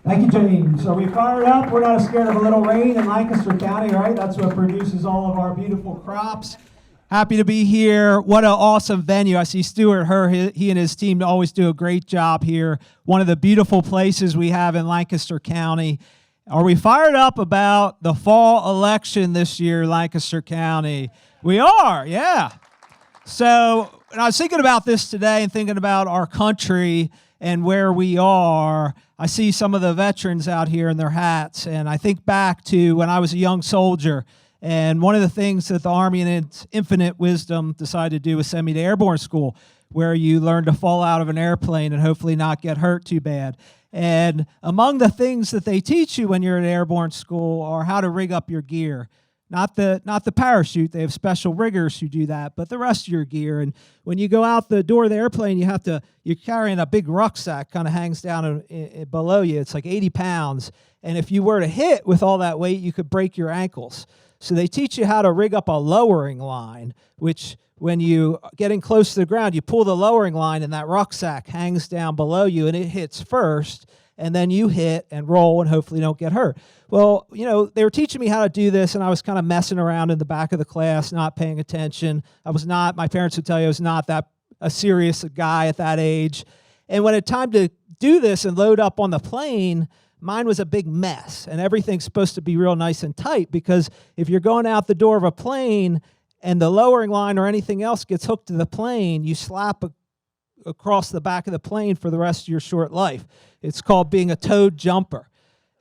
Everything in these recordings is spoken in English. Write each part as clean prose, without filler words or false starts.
Thank you, James. Are we fired up? We're not scared of a little rain in Lancaster County, right? That's what produces all of our beautiful crops. Happy to be here. What an awesome venue. I see Stuart Herr, he and his team always do a great job here. One of the beautiful places we have in Lancaster County. Are we fired up about the fall election this year, Lancaster County? We are, yeah. So I was thinking about this today and thinking about our country and where we are. I see some of the veterans out here in their hats, and I think back to when I was a young soldier, and one of the things that the Army in its infinite wisdom decided to do was send me to airborne school, where you learn to fall out of an airplane and hopefully not get hurt too bad. And among the things that they teach you when you're at airborne school are how to rig up your gear. Not the parachute, they have special riggers who do that, but the rest of your gear. And when you go out the door of the airplane, you're carrying a big rucksack, kind of hangs down below you. It's like 80 pounds. And if you were to hit with all that weight, you could break your ankles. So they teach you how to rig up a lowering line, which when you getting close to the ground, you pull the lowering line and that rucksack hangs down below you and it hits first. And then you hit and roll and hopefully don't get hurt. Well, they were teaching me how to do this, and I was kind of messing around in the back of the class, not paying attention. My parents would tell you I was not that a serious guy at that age. And when it time to do this and load up on the plane, mine was a big mess, and everything's supposed to be real nice and tight, because if you're going out the door of a plane and the lowering line or anything else gets hooked to the plane, you slap across the back of the plane for the rest of your short life. It's called being a towed jumper.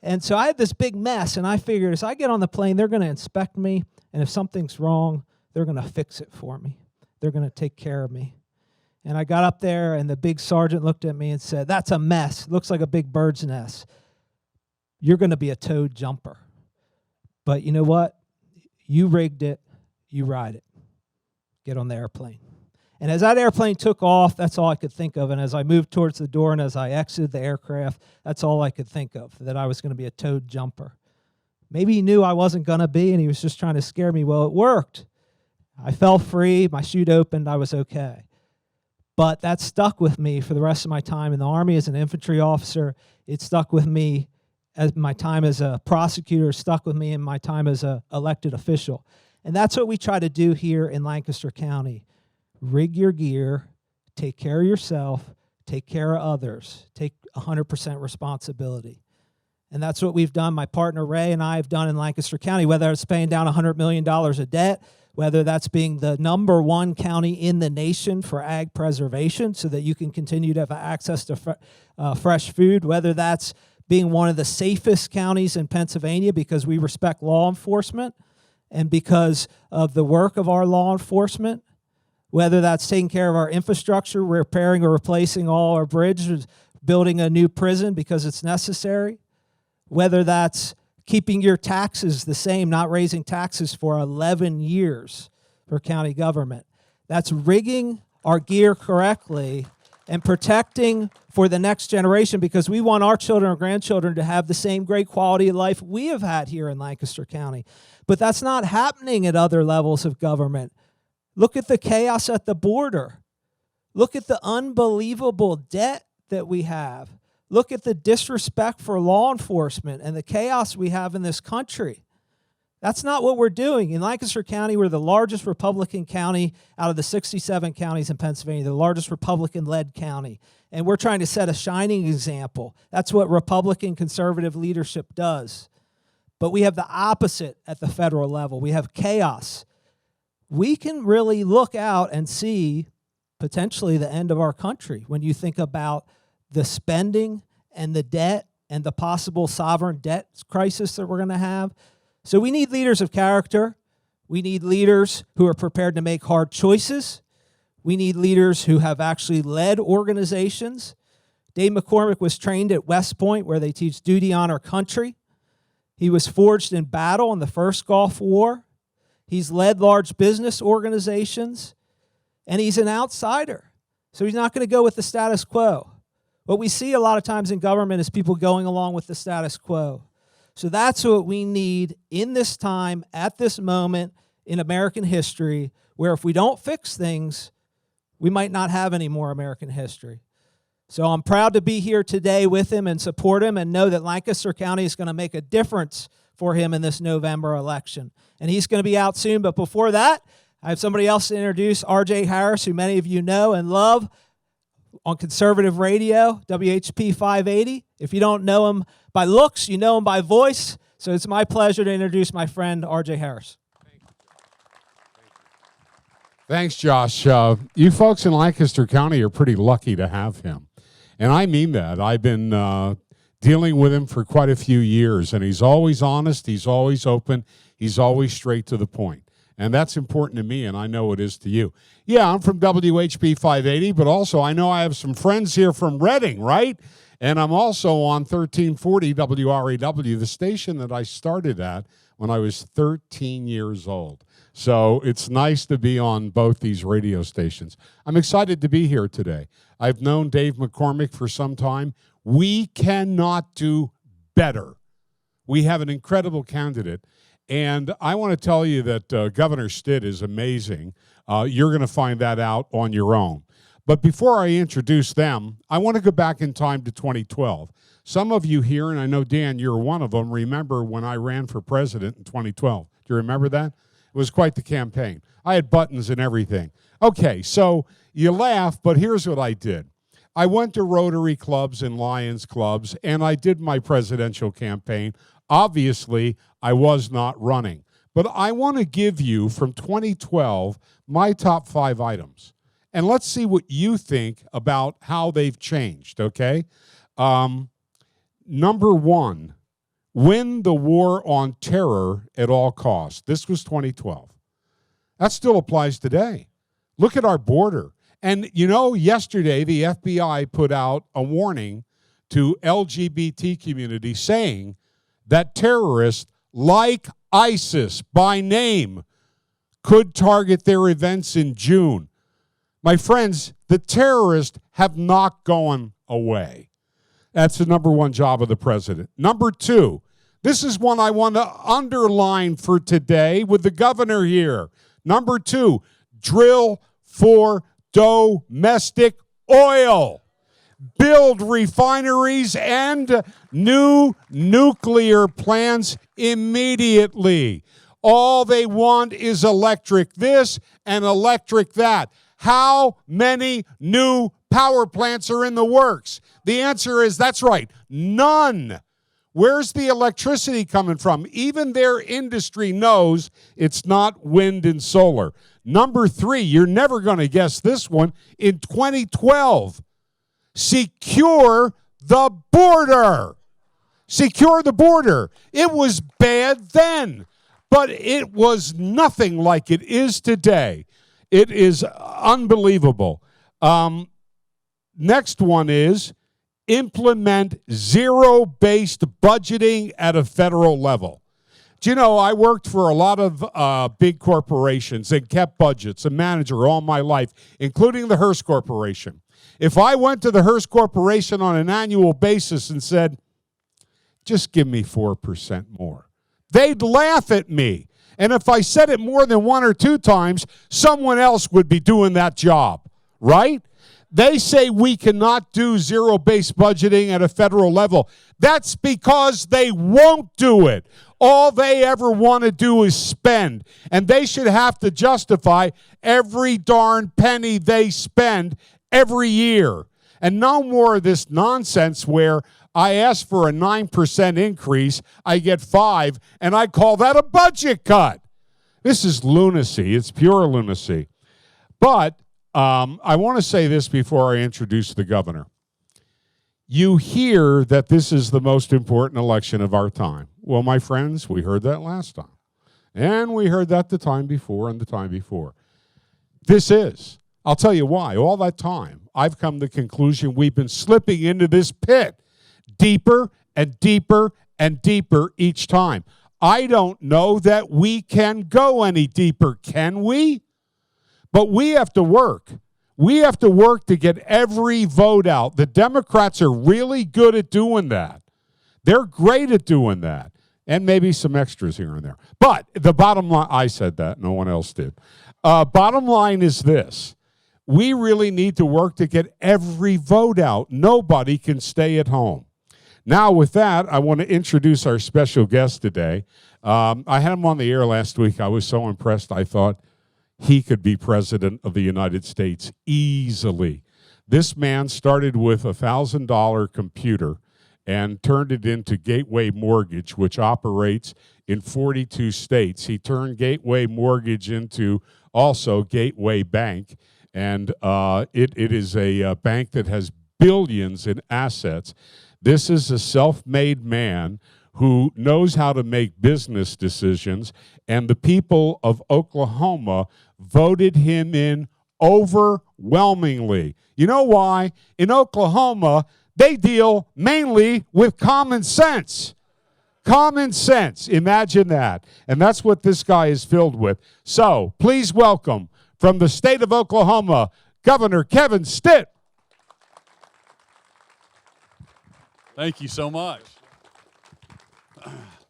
And so I had this big mess, and I figured as I get on the plane, they're going to inspect me, and if something's wrong, they're going to fix it for me. They're going to take care of me. And I got up there, and the big sergeant looked at me and said, "That's a mess. It looks like a big bird's nest. You're going to be a towed jumper. But you know what? You rigged it. You ride it. Get on the airplane." And as that airplane took off, that's all I could think of. And as I moved towards the door and as I exited the aircraft, that's all I could think of, that I was going to be a towed jumper. Maybe he knew I wasn't going to be, and he was just trying to scare me. Well, it worked. I fell free. My chute opened. I was okay. But that stuck with me for the rest of my time in the Army as an infantry officer. It stuck with me as my time as a prosecutor, stuck with me in my time as an elected official. And that's what we try to do here in Lancaster County. Rig your gear, take care of yourself, take care of others, take 100% responsibility. And that's what we've done, my partner Ray and I have done in Lancaster County, whether it's paying down $100 million of debt, whether that's being the #1 county in the nation for ag preservation so that you can continue to have access to fresh food, whether that's being one of the safest counties in Pennsylvania because we respect law enforcement and because of the work of our law enforcement, whether that's taking care of our infrastructure, repairing or replacing all our bridges, building a new prison because it's necessary, whether that's keeping your taxes the same, not raising taxes for 11 years for county government. That's rigging our gear correctly and protecting for the next generation, because we want our children or grandchildren to have the same great quality of life we have had here in Lancaster County. But that's not happening at other levels of government. Look at the chaos at the border. Look at the unbelievable debt that we have. Look at the disrespect for law enforcement and the chaos we have in this country. That's not what we're doing. In Lancaster County, we're the largest Republican county out of the 67 counties in Pennsylvania, the largest Republican-led county. And we're trying to set a shining example. That's what Republican conservative leadership does. But we have the opposite at the federal level. We have chaos. We can really look out and see potentially the end of our country when you think about the spending and the debt and the possible sovereign debt crisis that we're going to have. So we need leaders of character. We need leaders who are prepared to make hard choices. We need leaders who have actually led organizations. Dave McCormick was trained at West Point, where they teach duty, honor, country. He was forged in battle in the first Gulf War. He's led large business organizations, and he's an outsider. So he's not going to go with the status quo. What we see a lot of times in government is people going along with the status quo. So that's what we need in this time, at this moment in American history, where if we don't fix things, we might not have any more American history. So I'm proud to be here today with him and support him and know that Lancaster County is going to make a difference for him in this November election. And he's going to be out soon, but before that, I have somebody else to introduce, R.J. Harris, who many of you know and love on conservative radio, WHP 580. If you don't know him by looks, you know him by voice. So it's my pleasure to introduce my friend, R.J. Harris. Thanks, Josh. You folks in Lancaster County are pretty lucky to have him. And I mean that. I've been dealing with him for quite a few years, and he's always honest, he's always open, he's always straight to the point. And that's important to me, and I know it is to you. Yeah, I'm from WHP 580, but also I know I have some friends here from Reading, right? And I'm also on 1340 WRAW, the station that I started at when I was 13 years old. So it's nice to be on both these radio stations. I'm excited to be here today. I've known Dave McCormick for some time. We cannot do better. We have an incredible candidate. And I want to tell you that Governor Stitt is amazing. You're going to find that out on your own. But before I introduce them, I want to go back in time to 2012. Some of you here, and I know, Dan, you're one of them, remember when I ran for president in 2012. Do you remember that? It was quite the campaign. I had buttons and everything. Okay, so you laugh, but here's what I did. I went to Rotary clubs and Lions clubs, and I did my presidential campaign. Obviously, I was not running. But I want to give you, from 2012, my top 5 items. And let's see what you think about how they've changed, okay? Number 1, win the war on terror at all costs. This was 2012. That still applies today. Look at our border. And, you know, yesterday the FBI put out a warning to LGBT community saying that terrorists like ISIS by name could target their events in June. My friends, the terrorists have not gone away. That's the number 1 job of the president. Number 2, this is one I want to underline for today with the governor here. Number 2, drill for domestic oil. Build refineries and new nuclear plants immediately. All they want is electric this and electric that. How many new power plants are in the works? The answer is, that's right, none. Where's the electricity coming from? Even their industry knows it's not wind and solar. Number 3, you're never going to guess this one. In 2012, secure the border. Secure the border. It was bad then, but it was nothing like it is today. It is unbelievable. Next one is implement zero-based budgeting at a federal level. Do you know, I worked for a lot of big corporations and kept budgets, a manager all my life, including the Hearst Corporation. If I went to the Hearst Corporation on an annual basis and said, just give me 4% more, they'd laugh at me. And if I said it more than 1 or 2 times, someone else would be doing that job, right? They say we cannot do zero-based budgeting at a federal level. That's because they won't do it. All they ever want to do is spend, and they should have to justify every darn penny they spend every year. And no more of this nonsense where I ask for a 9% increase, I get 5%, and I call that a budget cut. This is lunacy. It's pure lunacy. But I want to say this before I introduce the governor. You hear that this is the most important election of our time. Well, my friends, we heard that last time. And we heard that the time before and the time before. This is. I'll tell you why. All that time, I've come to the conclusion we've been slipping into this pit deeper and deeper and deeper each time. I don't know that we can go any deeper, can we? But we have to work. We have to work to get every vote out. The Democrats are really good at doing that. They're great at doing that. And maybe some extras here and there. But the bottom line, I said that, no one else did. Bottom line is this. we really need to work to get every vote out. Nobody can stay at home. Now, with that, I want to introduce our special guest today. I had him on the air last week. I was so impressed. I thought he could be president of the United States easily. This man started with a $1,000 computer and turned it into Gateway Mortgage, which operates in 42 states. He turned Gateway Mortgage into also Gateway Bank, and it is a bank that has billions in assets. This is a self-made man who knows how to make business decisions, and the people of Oklahoma voted him in overwhelmingly. You know why? In Oklahoma, they deal mainly with common sense. Common sense. Imagine that. And that's what this guy is filled with. So please welcome, from the state of Oklahoma, Governor Kevin Stitt. Thank you so much.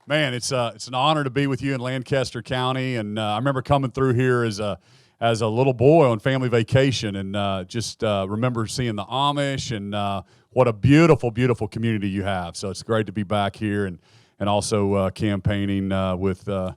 Man, it's an honor to be with you in Lancaster County, and I remember coming through here as a little boy on family vacation, and just remember seeing the Amish, and what a beautiful, beautiful community you have. So it's great to be back here, and also campaigning with the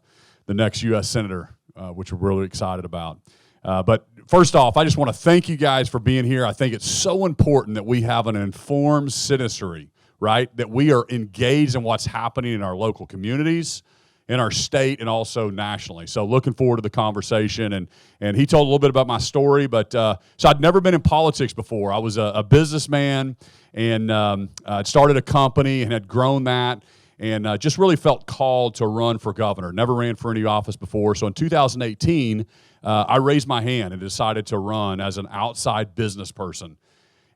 next U.S. Senator, which we're really excited about. But first off, I just want to thank you guys for being here. I think it's so important that we have an informed citizenry, right? That we are engaged in what's happening in our local communities, in our state, and also nationally. So looking forward to the conversation. And he told a little bit about my story, but so I'd never been in politics before. I was a businessman, and I'd started a company and had grown that, and just really felt called to run for governor. Never ran for any office before. So in 2018, I raised my hand and decided to run as an outside business person.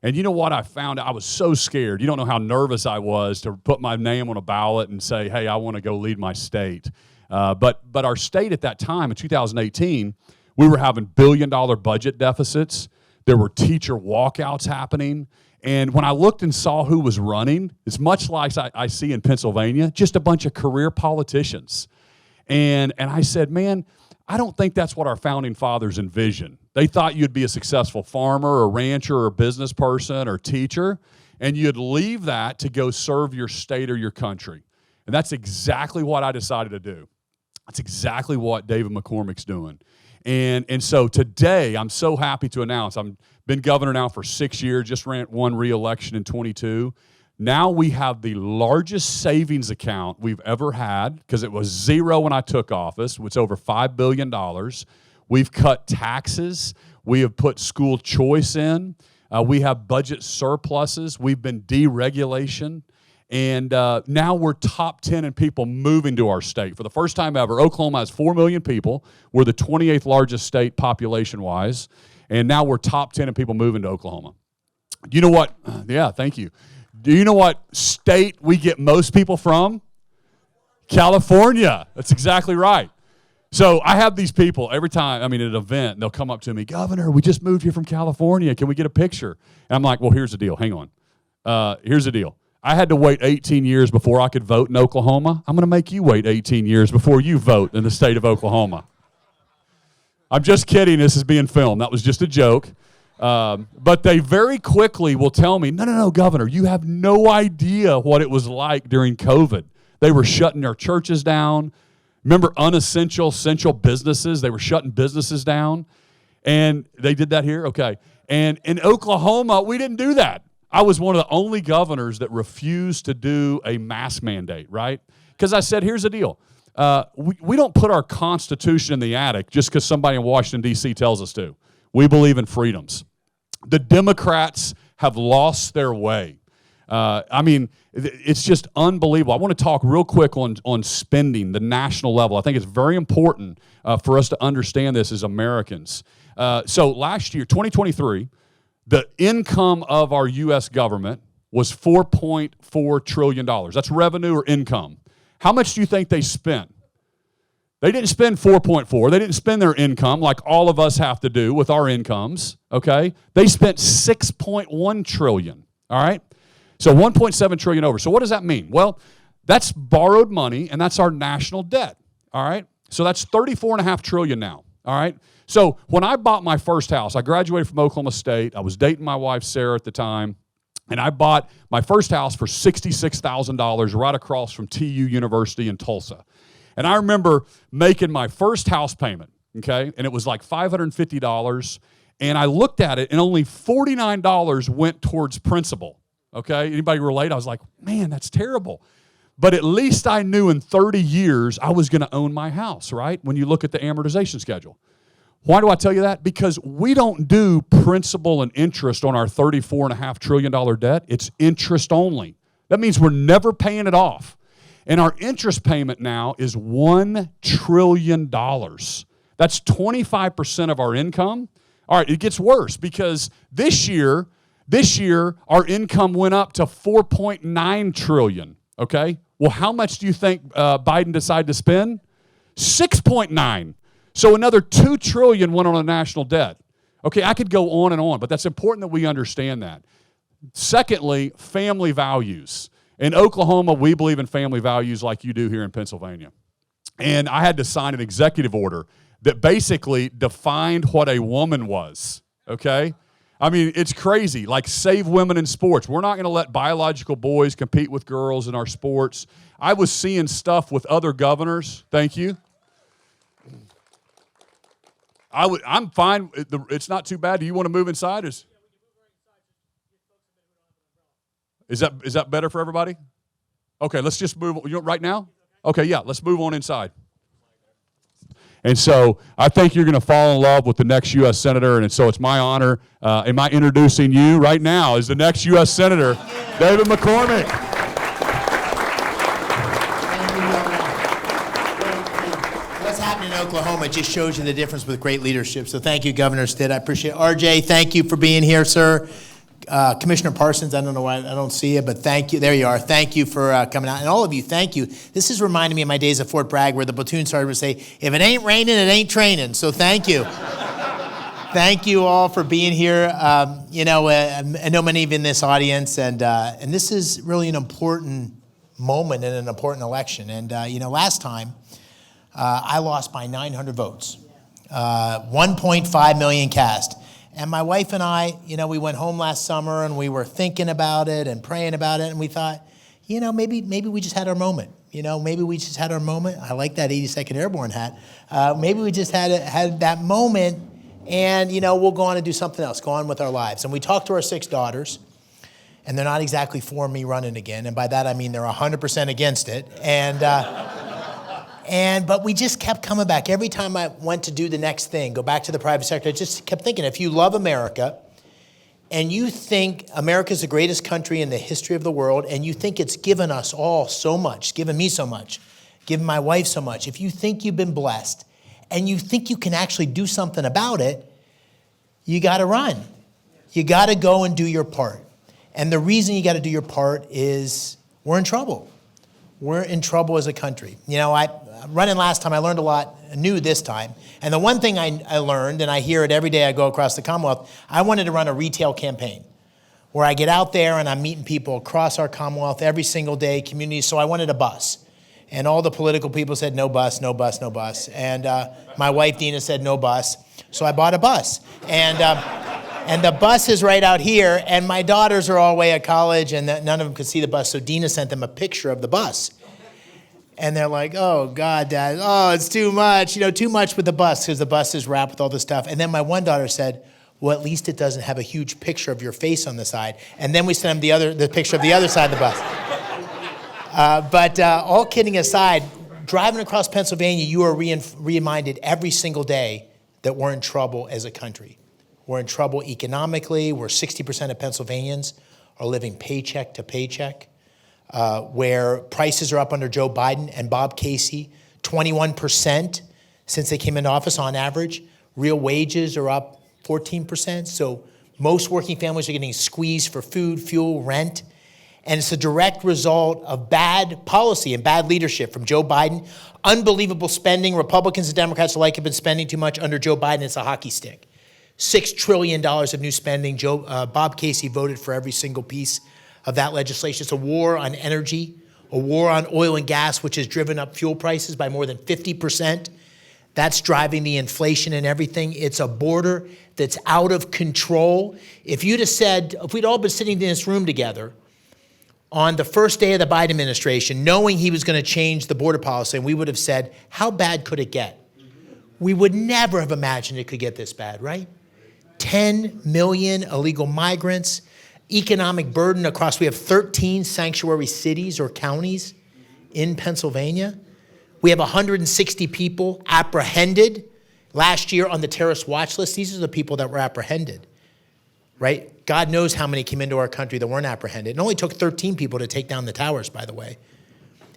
And you know what I found? I was so scared. You don't know how nervous I was to put my name on a ballot and say, hey, I want to go lead my state. But our state at that time, in 2018, we were having billion-dollar budget deficits. There were teacher walkouts happening. And when I looked and saw who was running, it's much like I see in Pennsylvania, just a bunch of career politicians. And I said, man, I don't think that's what our founding fathers envisioned. They thought you'd be a successful farmer or rancher or business person or teacher, and you'd leave that to go serve your state or your country. And that's exactly what I decided to do. That's exactly what David McCormick's doing. And so today, I'm so happy to announce, I've been governor now for 6 years, just won re-election in 22. Now we have the largest savings account we've ever had, because it was zero when I took office. It's over $5 billion. We've cut taxes. We have put school choice in. We have budget surpluses. We've been deregulation. And now we're top 10 in people moving to our state. For the first time ever, Oklahoma has 4 million people. We're the 28th largest state population-wise. And now we're top 10 in people moving to Oklahoma. You know what? Yeah, thank you. Do you know what state we get most people from? California. That's exactly right. So I have these people every time, at an event, they'll come up to me, Governor, we just moved here from California. Can we get a picture? And I'm like, well, here's the deal. Hang on. Here's the deal. I had to wait 18 years before I could vote in Oklahoma. I'm going to make you wait 18 years before you vote in the state of Oklahoma. I'm just kidding. This is being filmed. That was just a joke. But they very quickly will tell me, no, Governor, you have no idea what it was like during COVID. They were shutting their churches down. Remember essential businesses? They were shutting businesses down. And they did that here? Okay. And in Oklahoma, we didn't do that. I was one of the only governors that refused to do a mask mandate, right? Because I said, here's the deal. We don't put our Constitution in the attic just because somebody in Washington, D.C. tells us to. We believe in freedoms. The Democrats have lost their way. It's just unbelievable. I want to talk real quick on spending, the national level. I think it's very important for us to understand this as Americans. So last year, 2023, the income of our U.S. government was $4.4 trillion. That's revenue or income. How much do you think they spent? They didn't spend 4.4. They didn't spend their income like all of us have to do with our incomes, okay? They spent 6.1 trillion, all right? So 1.7 trillion over. So what does that mean? Well, that's borrowed money, and that's our national debt, all right? So that's 34.5 trillion now. All right? So when I bought my first house, I graduated from Oklahoma State. I was dating my wife, Sarah, at the time. And I bought my first house for $66,000 right across from TU University in Tulsa. And I remember making my first house payment, okay? And it was like $550. And I looked at it, and only $49 went towards principal, okay? Anybody relate? I was like, man, that's terrible. But at least I knew in 30 years I was going to own my house, right? When you look at the amortization schedule. Why do I tell you that? Because we don't do principal and interest on our $34.5 trillion debt. It's interest only. That means we're never paying it off. And our interest payment now is $1 trillion. That's 25% of our income. All right, it gets worse because this year our income went up to $4.9 trillion, okay? Well, how much do you think Biden decided to spend? $6.9. So another $2 trillion went on a national debt. Okay, I could go on and on, but that's important that we understand that. Secondly, family values. In Oklahoma, we believe in family values like you do here in Pennsylvania. And I had to sign an executive order that basically defined what a woman was, okay? I mean, it's crazy, like save women in sports. We're not going to let biological boys compete with girls in our sports. I was seeing stuff with other governors. Thank you. I'm fine. It's not too bad. Do you want to move inside? Is that better for everybody? Okay, let's just move. Right now? Okay, yeah, let's move on inside. And so I think you're going to fall in love with the next U.S. Senator, and so it's my honor. Am I introducing you right now as the next U.S. Senator, David McCormick. What's happening in Oklahoma just shows you the difference with great leadership. So thank you, Governor Stitt. I appreciate it. RJ, thank you for being here, sir. Commissioner Parsons, I don't know why I don't see you, but thank you. There you are. Thank you for coming out. And all of you, thank you. This is reminding me of my days at Fort Bragg where the platoon sergeant would say, if it ain't raining, it ain't training. So thank you. Thank you all for being here. I know many of you in this audience, and this is really an important moment in an important election. And, last time I lost by 900 votes, 1.5 million cast. And my wife and I, we went home last summer and we were thinking about it and praying about it. And we thought, maybe we just had our moment. Maybe we just had our moment. I like that 82nd Airborne hat. Maybe we just had that moment and, we'll go on and do something else, go on with our lives. And we talked to our 6 daughters, and they're not exactly for me running again. And by that, I mean they're 100% against it. But we just kept coming back. Every time I went to do the next thing, go back to the private sector, I just kept thinking, if you love America and you think America's the greatest country in the history of the world and you think it's given us all so much, given me so much, given my wife so much, if you think you've been blessed and you think you can actually do something about it, you got to run. You got to go and do your part. And the reason you got to do your part is we're in trouble. We're in trouble as a country. Running last time, I learned a lot new this time. And the one thing I learned, and I hear it every day I go across the Commonwealth, I wanted to run a retail campaign where I get out there and I'm meeting people across our Commonwealth every single day, communities. So I wanted a bus. And all the political people said, no bus, no bus, no bus. And my wife, Dina, said, no bus. So I bought a bus. And the bus is right out here. And my daughters are all away at college, and none of them could see the bus. So Dina sent them a picture of the bus. And they're like, oh, God, Dad, it's too much. Too much with the bus because the bus is wrapped with all this stuff. And then my one daughter said, well, at least it doesn't have a huge picture of your face on the side. And then we sent them the picture of the other side of the bus. But all kidding aside, driving across Pennsylvania, you are reminded every single day that we're in trouble as a country. We're in trouble economically. Where 60% of Pennsylvanians are living paycheck to paycheck. Where prices are up under Joe Biden and Bob Casey, 21% since they came into office on average. Real wages are up 14%. So most working families are getting squeezed for food, fuel, rent. And it's a direct result of bad policy and bad leadership from Joe Biden. Unbelievable spending. Republicans and Democrats alike have been spending too much. Under Joe Biden, it's a hockey stick. $6 trillion of new spending. Bob Casey voted for every single piece of that legislation. It's a war on energy, a war on oil and gas, which has driven up fuel prices by more than 50%. That's driving the inflation and everything. It's a border that's out of control. If you'd have said, if we'd all been sitting in this room together on the first day of the Biden administration, knowing he was going to change the border policy, and we would have said, how bad could it get? We would never have imagined it could get this bad, right? 10 million illegal migrants, economic burden across, we have 13 sanctuary cities or counties in Pennsylvania. We have 160 people apprehended last year on the terrorist watch list. These are the people that were apprehended, right? God knows how many came into our country that weren't apprehended. It only took 13 people to take down the towers, by the way.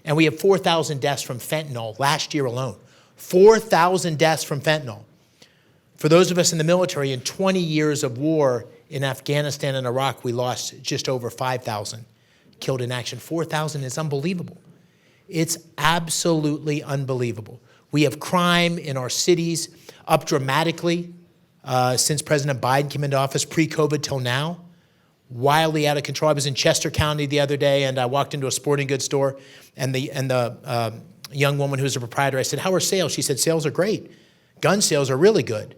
And we have 4,000 deaths from fentanyl last year alone. 4,000 deaths from fentanyl. For those of us in the military, in 20 years of war in Afghanistan and Iraq, we lost just over 5,000 killed in action. 4,000 is unbelievable. It's absolutely unbelievable. We have crime in our cities up dramatically since President Biden came into office, pre-COVID till now. Wildly out of control. I was in Chester County the other day, and I walked into a sporting goods store, and the young woman who's a proprietor, I said, how are sales? She said, sales are great. Gun sales are really good.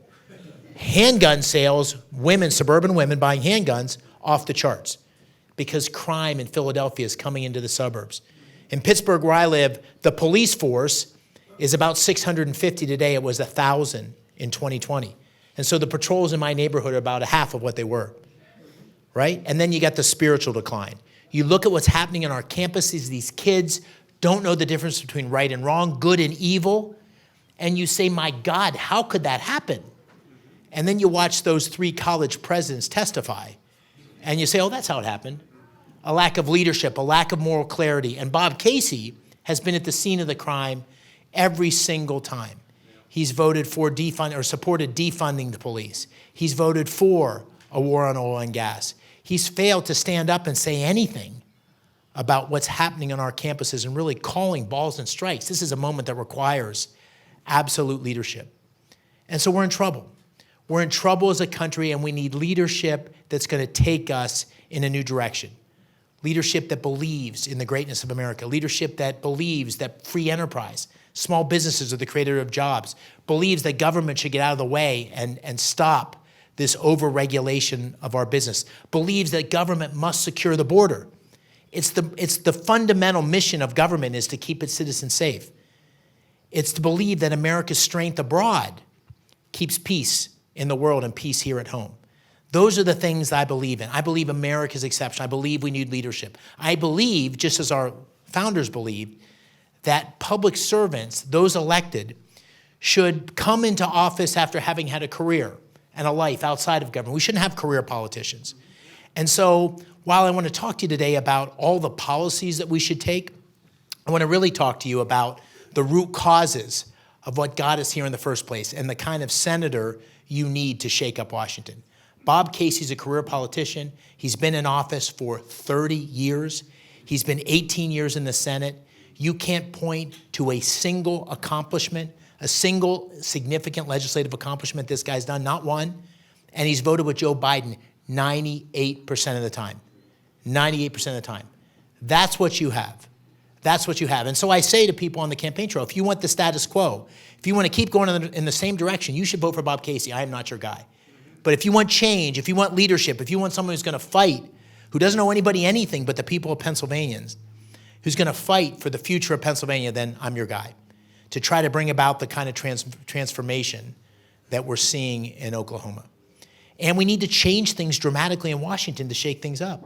Handgun sales, women, suburban women buying handguns, off the charts because crime in Philadelphia is coming into the suburbs. In Pittsburgh, where I live, the police force is about 650 today. It was 1,000 in 2020. And so the patrols in my neighborhood are about a half of what they were, right? And then you got the spiritual decline. You look at what's happening on our campuses, these kids don't know the difference between right and wrong, good and evil, and you say, my God, how could that happen? And then you watch those 3 college presidents testify, and you say, oh, that's how it happened. A lack of leadership, a lack of moral clarity. And Bob Casey has been at the scene of the crime every single time. He's voted for supported defunding the police. He's voted for a war on oil and gas. He's failed to stand up and say anything about what's happening on our campuses and really calling balls and strikes. This is a moment that requires absolute leadership. And so we're in trouble. We're in trouble as a country, and we need leadership that's going to take us in a new direction. Leadership that believes in the greatness of America. Leadership that believes that free enterprise, small businesses are the creator of jobs, believes that government should get out of the way and stop this over-regulation of our business, believes that government must secure the border. It's the fundamental mission of government is to keep its citizens safe. It's to believe that America's strength abroad keeps peace in the world and peace here at home. Those are the things I believe in. I believe America's exception. I believe we need leadership. I believe, just as our founders believed, that public servants, those elected, should come into office after having had a career and a life outside of government. We shouldn't have career politicians. And so while I want to talk to you today about all the policies that we should take, I want to really talk to you about the root causes of what got us here in the first place and the kind of senator you need to shake up Washington. Bob Casey's a career politician. He's been in office for 30 years. He's been 18 years in the Senate. You can't point to a single accomplishment, a single significant legislative accomplishment this guy's done, not one. And he's voted with Joe Biden 98% of the time. 98% of the time. That's what you have. That's what you have. And so I say to people on the campaign trail, if you want the status quo, if you want to keep going in the same direction, you should vote for Bob Casey. I am not your guy. But if you want change, if you want leadership, if you want someone who's going to fight, who doesn't owe anybody anything but the people of Pennsylvanians, who's going to fight for the future of Pennsylvania, then I'm your guy to try to bring about the kind of transformation that we're seeing in Oklahoma. And we need to change things dramatically in Washington to shake things up.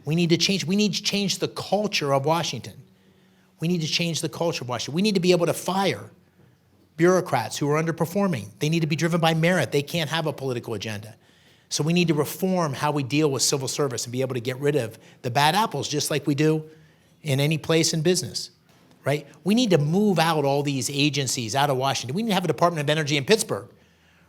We need to change the culture of Washington. We need to change the culture of Washington. We need to be able to fire bureaucrats who are underperforming. They need to be driven by merit. They can't have a political agenda. So we need to reform how we deal with civil service and be able to get rid of the bad apples, just like we do in any place in business, right? We need to move out all these agencies out of Washington. We need to have a Department of Energy in Pittsburgh,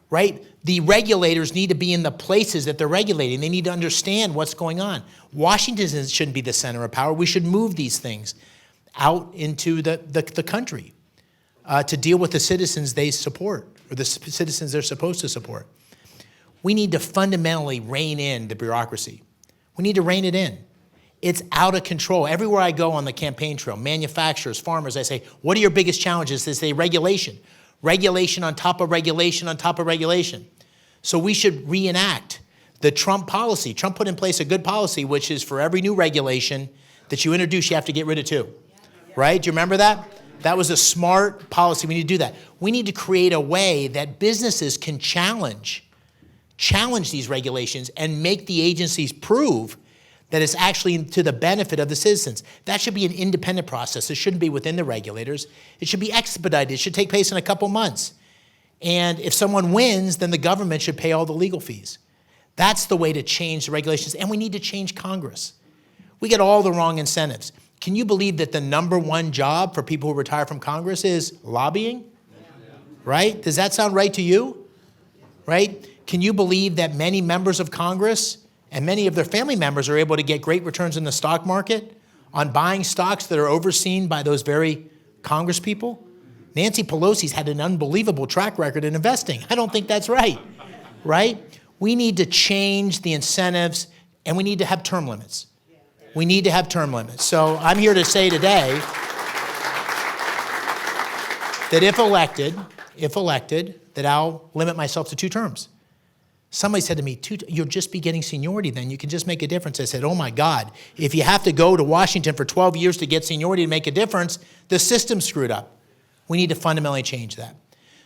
right? The regulators need to be in the places that they're regulating. They need to understand what's going on. Washington shouldn't be the center of power. We should move these things out into the country. To deal with the citizens they support, or the citizens they're supposed to support. We need to fundamentally rein in the bureaucracy. We need to rein it in. It's out of control. Everywhere I go on the campaign trail, manufacturers, farmers, I say, what are your biggest challenges? They say regulation. Regulation on top of regulation on top of regulation. So we should reenact the Trump policy. Trump put in place a good policy, which is for every new regulation that you introduce, you have to get rid of two. Right? Do you remember that? That was a smart policy. We need to do that. We need to create a way that businesses can challenge these regulations and make the agencies prove that it's actually to the benefit of the citizens. That should be an independent process. It shouldn't be within the regulators. It should be expedited. It should take place in a couple months. And if someone wins, then the government should pay all the legal fees. That's the way to change the regulations. And we need to change Congress. We get all the wrong incentives. Can you believe that the number one job for people who retire from Congress is lobbying? Right? Does that sound right to you? Right? Can you believe that many members of Congress and many of their family members are able to get great returns in the stock market on buying stocks that are overseen by those very Congress people? Nancy Pelosi's had an unbelievable track record in investing. I don't think that's right, right? We need to change the incentives, and we need to have term limits. We need to have term limits. So I'm here to say today that if elected, that I'll limit myself to 2 terms. Somebody said to me, you'll just be getting seniority then. You can just make a difference. I said, oh my God, if you have to go to Washington for 12 years to get seniority to make a difference, the system's screwed up. We need to fundamentally change that.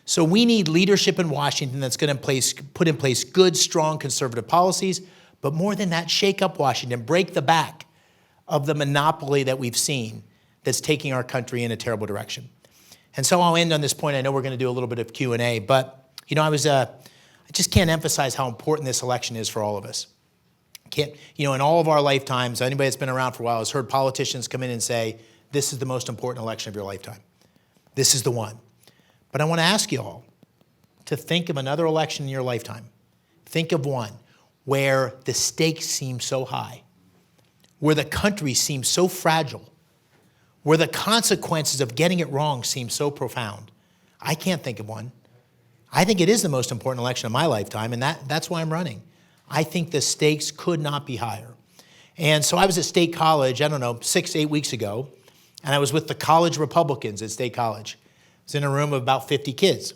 So we need leadership in Washington that's going to put in place good, strong, conservative policies. But more than that, shake up Washington, break the back of the monopoly that we've seen that's taking our country in a terrible direction. And so I'll end on this point. I know we're going to do a little bit of Q&A, but I just can't emphasize how important this election is for all of us. In all of our lifetimes, anybody that's been around for a while has heard politicians come in and say, this is the most important election of your lifetime. This is the one. But I want to ask you all to think of another election in your lifetime. Think of one where the stakes seem so high, where the country seems so fragile, where the consequences of getting it wrong seem so profound. I can't think of one. I think it is the most important election of my lifetime, and that's why I'm running. I think the stakes could not be higher. And so I was at State College, 6-8 weeks ago, and I was with the college Republicans at State College. I was in a room of about 50 kids.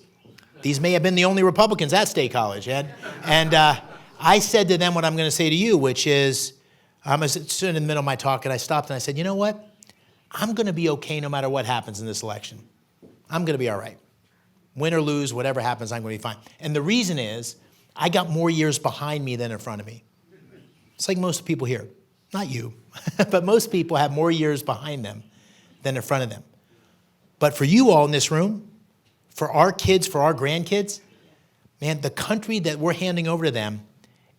These may have been the only Republicans at State College, Ed. And I said to them what I'm going to say to you, which is, I was sitting in the middle of my talk, and I stopped and I said, you know what? I'm going to be okay no matter what happens in this election. I'm going to be all right. Win or lose, whatever happens, I'm going to be fine. And the reason is, I got more years behind me than in front of me. It's like most people here. Not you, but most people have more years behind them than in front of them. But for you all in this room, for our kids, for our grandkids, man, the country that we're handing over to them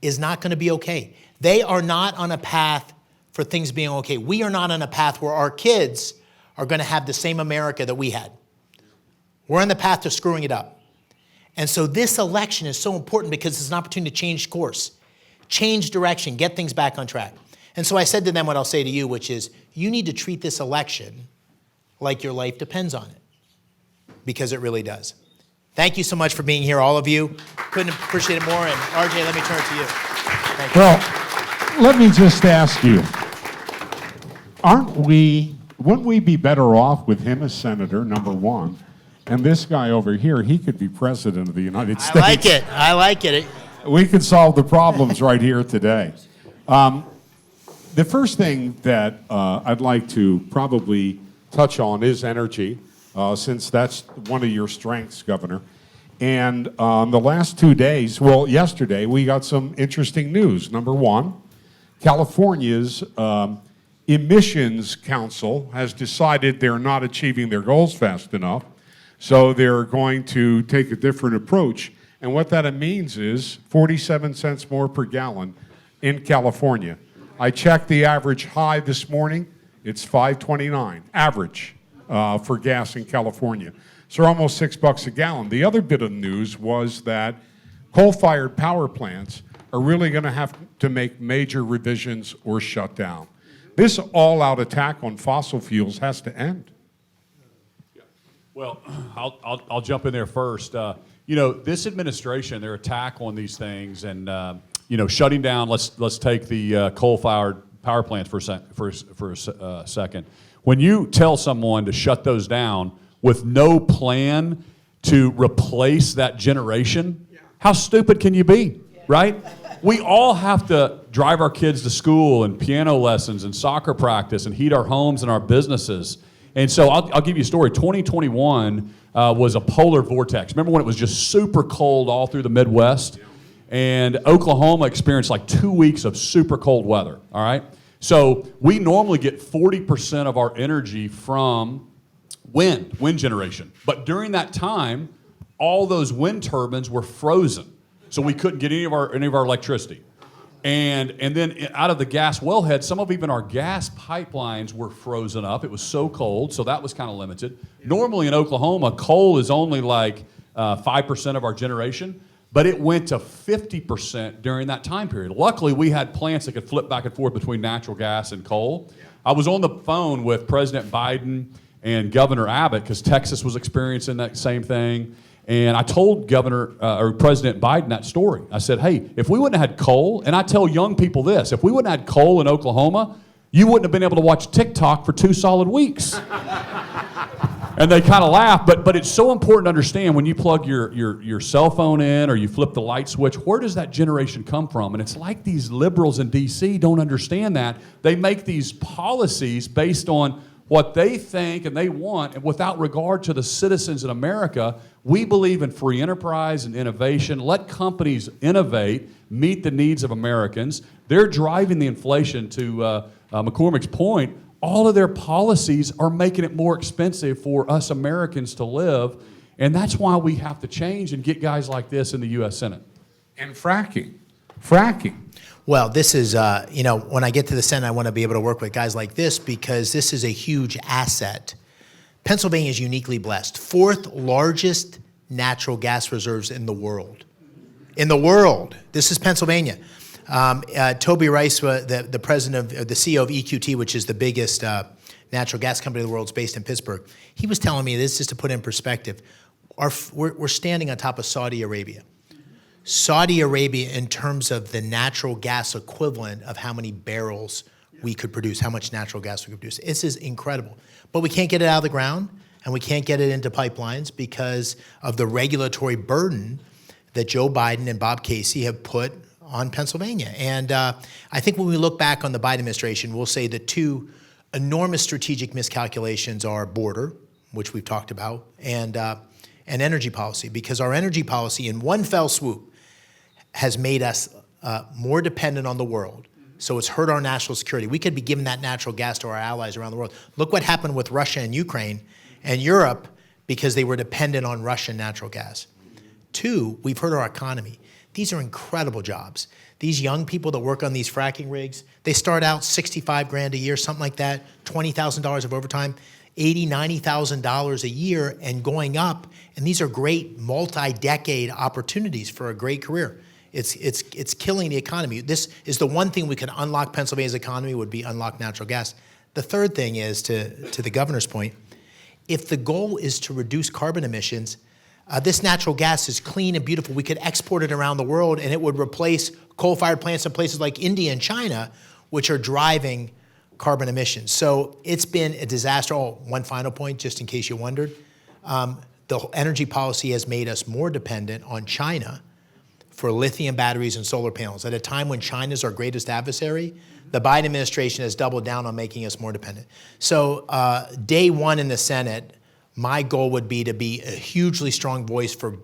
is not going to be okay. They are not on a path for things being okay. We are not on a path where our kids are going to have the same America that we had. We're on the path to screwing it up. And so this election is so important because it's an opportunity to change course, change direction, get things back on track. And so I said to them what I'll say to you, which is you need to treat this election like your life depends on it, because it really does. Thank you so much for being here, all of you. Couldn't appreciate it more. And RJ, let me turn it to you. Thank you. Well, let me just ask you, wouldn't we be better off with him as senator, number one, and this guy over here, he could be president of the United States. I like it. We could solve the problems right here today. The first thing that I'd like to probably touch on is energy, since that's one of your strengths, Governor. And the last 2 days, well, yesterday, we got some interesting news. Number one, California's Emissions Council has decided they're not achieving their goals fast enough. So they're going to take a different approach. And what that means is 47 cents more per gallon in California. I checked the average high this morning. It's $5.29, average for gas in California. So almost $6 a gallon. The other bit of news was that coal-fired power plants are really going to have to make major revisions or shut down. This all-out attack on fossil fuels has to end. Well, I'll jump in there first. This administration, their attack on these things, and shutting down. Let's take the coal-fired power plants for a second. When you tell someone to shut those down with no plan to replace that generation, how stupid can you be, right? We all have to drive our kids to school and piano lessons and soccer practice and heat our homes and our businesses. And so I'll give you a story. 2021 was a polar vortex. Remember when it was just super cold all through the Midwest? And Oklahoma experienced like 2 weeks of super cold weather, all right? So we normally get 40% of our energy from wind generation. But during that time, all those wind turbines were frozen. So we couldn't get any of our electricity. And then out of the gas wellhead, some of even our gas pipelines were frozen up. It was so cold, so that was kind of limited. Normally in Oklahoma, coal is only like 5% of our generation, but it went to 50% during that time period. Luckily, we had plants that could flip back and forth between natural gas and coal. I was on the phone with President Biden and Governor Abbott because Texas was experiencing that same thing. And I told President Biden that story. I said, hey, if we wouldn't have had coal, and I tell young people this, if we wouldn't have had coal in Oklahoma, you wouldn't have been able to watch TikTok for 2 solid weeks. And they kind of laugh, but it's so important to understand when you plug your cell phone in or you flip the light switch, where does that generation come from? And it's like these liberals in D.C. don't understand that. They make these policies based on what they think and they want, and without regard to the citizens in America. We believe in free enterprise and innovation. Let companies innovate, meet the needs of Americans. They're driving the inflation. To McCormick's point, all of their policies are making it more expensive for us Americans to live, and that's why we have to change and get guys like this in the U.S. Senate. And fracking. Well, this is, when I get to the Senate, I want to be able to work with guys like this because this is a huge asset. Pennsylvania is uniquely blessed. 4th largest natural gas reserves in the world. In the world. This is Pennsylvania. Toby Rice, the president of the CEO of EQT, which is the biggest natural gas company in the world, is based in Pittsburgh. He was telling me this, just to put in perspective. We're standing on top of Saudi Arabia. Saudi Arabia, in terms of the natural gas equivalent of how many barrels we could produce, how much natural gas we could produce. This is incredible. But we can't get it out of the ground, and we can't get it into pipelines because of the regulatory burden that Joe Biden and Bob Casey have put on Pennsylvania. And I think when we look back on the Biden administration, we'll say the 2 enormous strategic miscalculations are border, which we've talked about, and energy policy, because our energy policy in one fell swoop has made us more dependent on the world. So it's hurt our national security. We could be giving that natural gas to our allies around the world. Look what happened with Russia and Ukraine and Europe because they were dependent on Russian natural gas. 2, we've hurt our economy. These are incredible jobs. These young people that work on these fracking rigs, they start out $65,000 a year, something like that, $20,000 of overtime, $80,000, $90,000 a year and going up. And these are great multi-decade opportunities for a great career. It's killing the economy. This is the one thing we can unlock Pennsylvania's economy would be unlock natural gas. The third thing is, to the governor's point, if the goal is to reduce carbon emissions, this natural gas is clean and beautiful. We could export it around the world, and it would replace coal-fired plants in places like India and China, which are driving carbon emissions. So it's been a disaster. Oh, one final point, just in case you wondered. The energy policy has made us more dependent on China for lithium batteries and solar panels. At a time when China's our greatest adversary, the Biden administration has doubled down on making us more dependent. So day one in the Senate, my goal would be to be a hugely strong voice for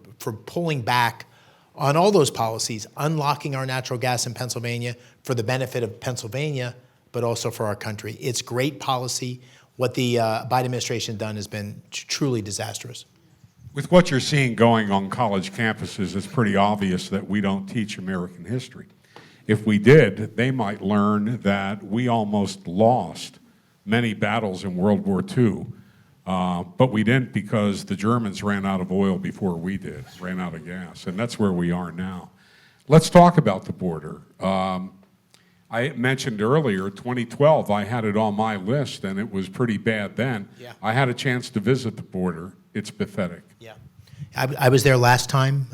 pulling back on all those policies, unlocking our natural gas in Pennsylvania for the benefit of Pennsylvania, but also for our country. It's great policy. What the Biden administration has done has been truly disastrous. With what you're seeing going on college campuses, it's pretty obvious that we don't teach American history. If we did, they might learn that we almost lost many battles in World War II, but we didn't because the Germans ran out of oil before we did, ran out of gas, and that's where we are now. Let's talk about the border. I mentioned earlier, 2012, I had it on my list, and it was pretty bad then. Yeah. I had a chance to visit the border. It's pathetic. Yeah, I was there last time.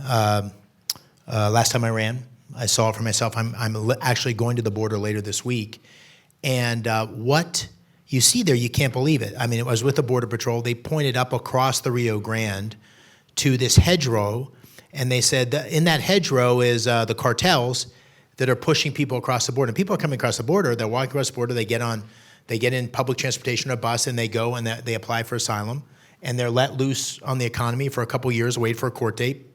Last time I ran, I saw it for myself. I'm actually going to the border later this week, and what you see there, you can't believe it. I mean, I was with the Border Patrol. They pointed up across the Rio Grande to this hedgerow, and they said that in that hedgerow is the cartels that are pushing people across the border. And people are coming across the border, they're walking across the border, they get in public transportation or a bus, and they go and they apply for asylum, and they're let loose on the economy for a couple years, wait for a court date.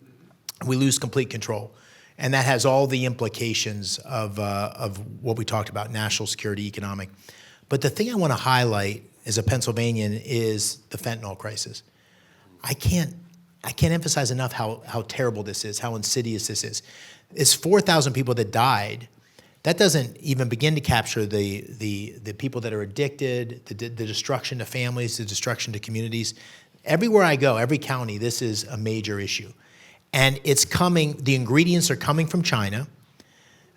We lose complete control. And that has all the implications of what we talked about, national security, economic. But the thing I want to highlight as a Pennsylvanian is the fentanyl crisis. I can't emphasize enough how terrible this is, how insidious this is. It's 4,000 people that died. That doesn't even begin to capture the people that are addicted, the destruction to families, the destruction to communities. Everywhere I go, every county, this is a major issue. And it's coming, the ingredients are coming from China.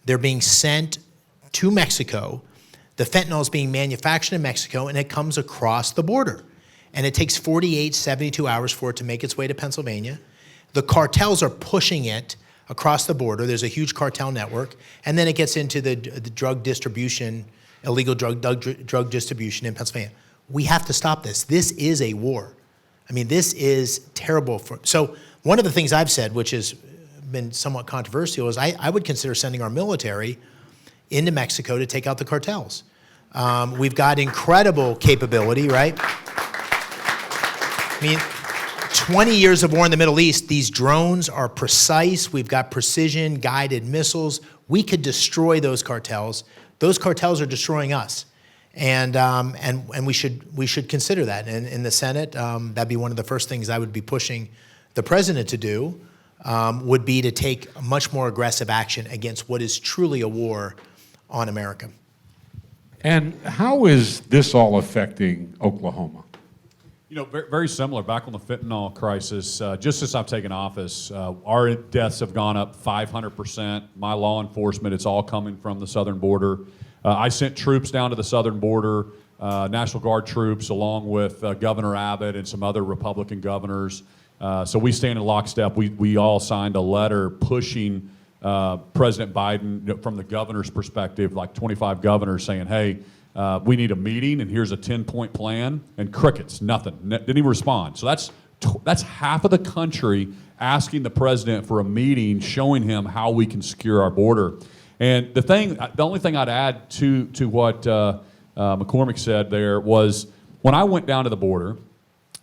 They're being sent to Mexico. The fentanyl is being manufactured in Mexico, and it comes across the border. And it takes 48, 72 hours for it to make its way to Pennsylvania. The cartels are pushing it across the border. There's a huge cartel network. And then it gets into the drug distribution, illegal drug distribution in Pennsylvania. We have to stop this. This is a war. I mean, this is terrible. So one of the things I've said, which has been somewhat controversial, is I would consider sending our military into Mexico to take out the cartels. We've got incredible capability, right? I mean, 20 years of war in the Middle East, these drones are precise. We've got precision guided missiles. We could destroy those cartels. Those cartels are destroying us. And we should consider that. And in the Senate, that'd be one of the first things I would be pushing the president to do, would be to take much more aggressive action against what is truly a war on America. And how is this all affecting Oklahoma? You know, very similar. Back on the fentanyl crisis, just since I've taken office, our deaths have gone up 500%. My law enforcement, it's all coming from the southern border. I sent troops down to the southern border, National Guard troops, along with Governor Abbott and some other Republican governors. So we stand in lockstep. We all signed a letter pushing President Biden, from the governor's perspective, like 25 governors saying, hey, we need a meeting, and here's a 10-point plan, and crickets, nothing. Didn't even respond. So that's half of the country asking the president for a meeting, showing him how we can secure our border. And the only thing I'd add to what McCormick said there was, when I went down to the border,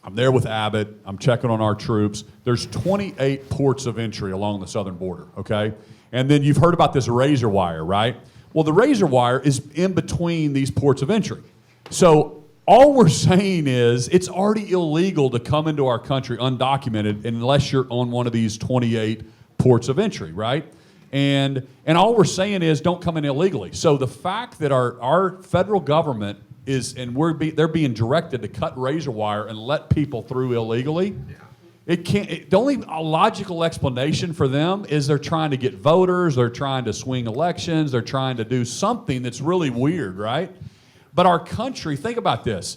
I'm there with Abbott, I'm checking on our troops. There's 28 ports of entry along the southern border, okay? And then you've heard about this razor wire, right? Well, the razor wire is in between these ports of entry. So all we're saying is it's already illegal to come into our country undocumented unless you're on one of these 28 ports of entry, right? And all we're saying is don't come in illegally. So the fact that our federal government is, and they're being directed to cut razor wire and let people through illegally, the only logical explanation for them is they're trying to get voters, they're trying to swing elections, they're trying to do something that's really weird, right? But our country, think about this.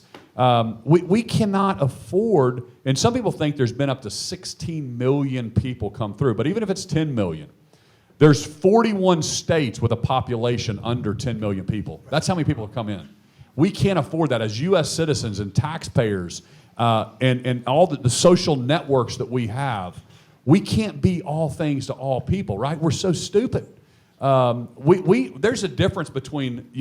We cannot afford, and some people think there's been up to 16 million people come through, but even if it's 10 million, there's 41 states with a population under 10 million people. That's how many people have come in. We can't afford that as U.S. citizens and taxpayers and all the social networks that we have. We can't be all things to all people, right? We're so stupid. There's a difference between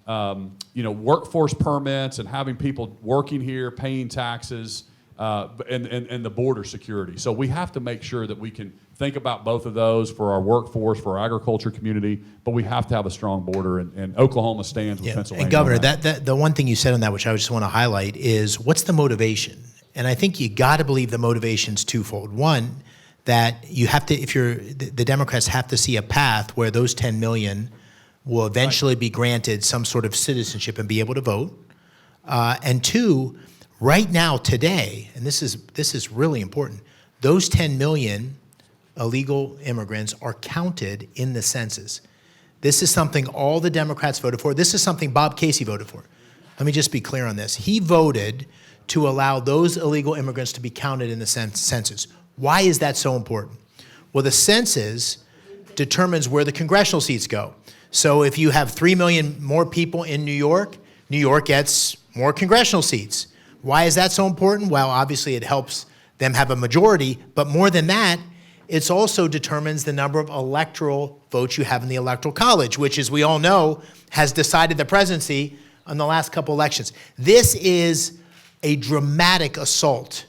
workforce permits and having people working here, paying taxes, and the border security. So we have to make sure that we can think about both of those for our workforce, for our agriculture community, but we have to have a strong border, and Oklahoma stands with Pennsylvania. And Governor, the one thing you said on that, which I just want to highlight, is what's the motivation? And I think you got to believe the motivation's twofold. One, that you have to, the Democrats have to see a path where those 10 million will eventually be granted some sort of citizenship and be able to vote. And two, right now, today, and this is really important, those 10 million illegal immigrants are counted in the census. This is something all the Democrats voted for. This is something Bob Casey voted for. Let me just be clear on this. He voted to allow those illegal immigrants to be counted in the census. Why is that so important? Well, the census determines where the congressional seats go. So if you have 3 million more people in New York gets more congressional seats. Why is that so important? Well, obviously it helps them have a majority, but more than that, it also determines the number of electoral votes you have in the Electoral College, which, as we all know, has decided the presidency on the last couple elections. This is a dramatic assault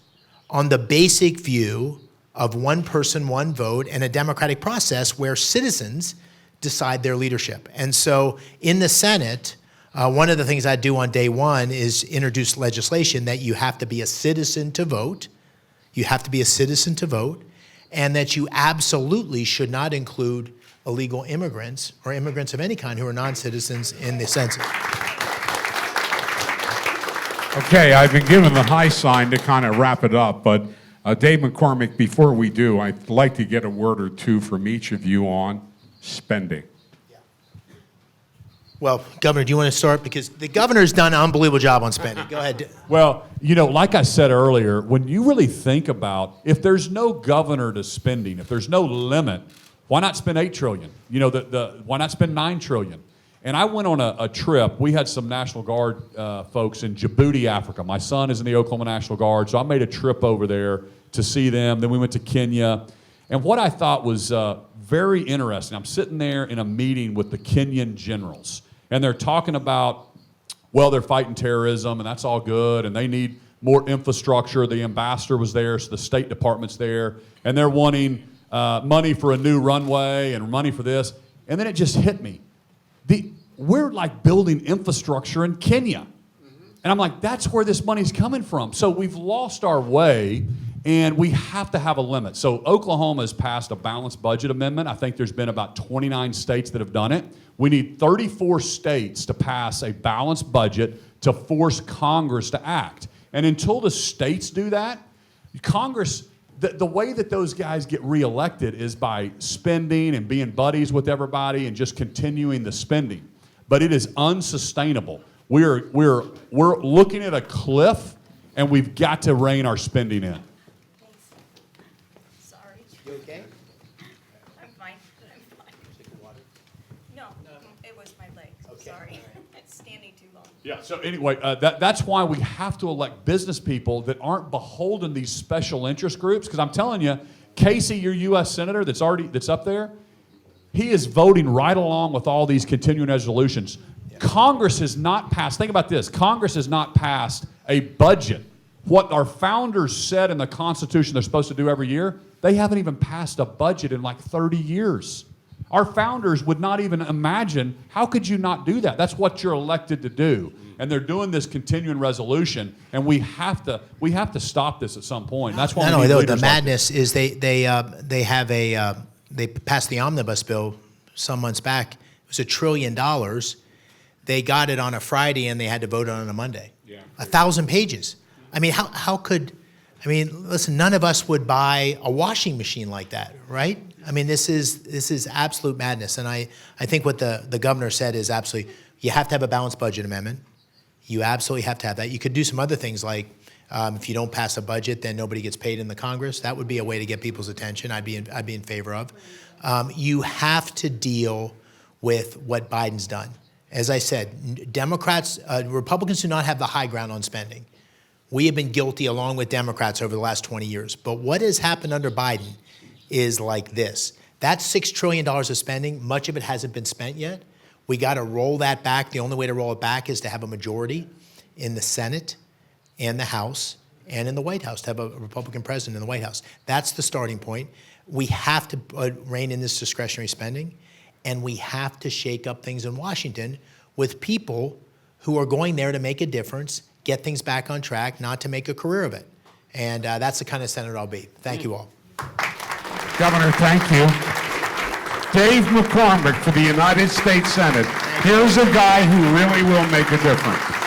on the basic view of one person, one vote, and a democratic process where citizens decide their leadership. And so in the Senate, one of the things I do on day one is introduce legislation that you have to be a citizen to vote. You have to be a citizen to vote, and that you absolutely should not include illegal immigrants or immigrants of any kind who are non-citizens in the census. Okay, I've been given the high sign to kind of wrap it up, but Dave McCormick, before we do, I'd like to get a word or two from each of you on spending. Well, Governor, do you want to start? Because the governor's done an unbelievable job on spending. Go ahead. Well, like I said earlier, when you really think about if there's no governor to spending, if there's no limit, why not spend $8 trillion? Why not spend $9 trillion? And I went on a trip. We had some National Guard folks in Djibouti, Africa. My son is in the Oklahoma National Guard, so I made a trip over there to see them. Then we went to Kenya. And what I thought was very interesting, I'm sitting there in a meeting with the Kenyan generals, and they're talking about, well, they're fighting terrorism, and that's all good, and they need more infrastructure. The ambassador was there, so the State Department's there, and they're wanting money for a new runway and money for this. And then it just hit me. We're like building infrastructure in Kenya. And I'm like, that's where this money's coming from. So we've lost our way, and we have to have a limit. So Oklahoma has passed a balanced budget amendment. I think there's been about 29 states that have done it. We need 34 states to pass a balanced budget to force Congress to act. And until the states do that, Congress, the way that those guys get reelected is by spending and being buddies with everybody and just continuing the spending. But it is unsustainable. We're looking at a cliff, and we've got to rein our spending in. Sorry. You okay? I'm fine. Take a water. No, it was my leg. Okay. Sorry. It's standing too long. Yeah, so anyway, that's why we have to elect business people that aren't beholden to these special interest groups. Because I'm telling you, Casey, your U.S. Senator that's up there, he is voting right along with all these continuing resolutions. Yeah. Congress has not passed, think about this, Congress has not passed a budget. What our founders said in the Constitution they're supposed to do every year, they haven't even passed a budget in like 30 years. Our founders would not even imagine, how could you not do that? That's what you're elected to do. And they're doing this continuing resolution, and we have to stop this at some point. That's why Not we only need though, leaders the like madness is they passed the omnibus bill some months back. It was $1 trillion. They got it on a Friday, and they had to vote on it on a Monday. Yeah. 1,000 pages. I mean, listen, none of us would buy a washing machine like that, right? I mean, this is absolute madness. And I think what the governor said is absolutely, you have to have a balanced budget amendment. You absolutely have to have that. You could do some other things like if you don't pass a budget, then nobody gets paid in the Congress. That would be a way to get people's attention. I'd be in favor of. You have to deal with what Biden's done. As I said, Republicans do not have the high ground on spending. We have been guilty along with Democrats over the last 20 years. But what has happened under Biden is like this. That's $6 trillion of spending. Much of it hasn't been spent yet. We got to roll that back. The only way to roll it back is to have a majority in the Senate and the House and in the White House, to have a Republican president in the White House. That's the starting point. We have to rein in this discretionary spending, and we have to shake up things in Washington with people who are going there to make a difference, get things back on track, not to make a career of it. And that's the kind of senator I'll be. Thank you all. Governor, thank you. Dave McCormick for the United States Senate. Here's a guy who really will make a difference.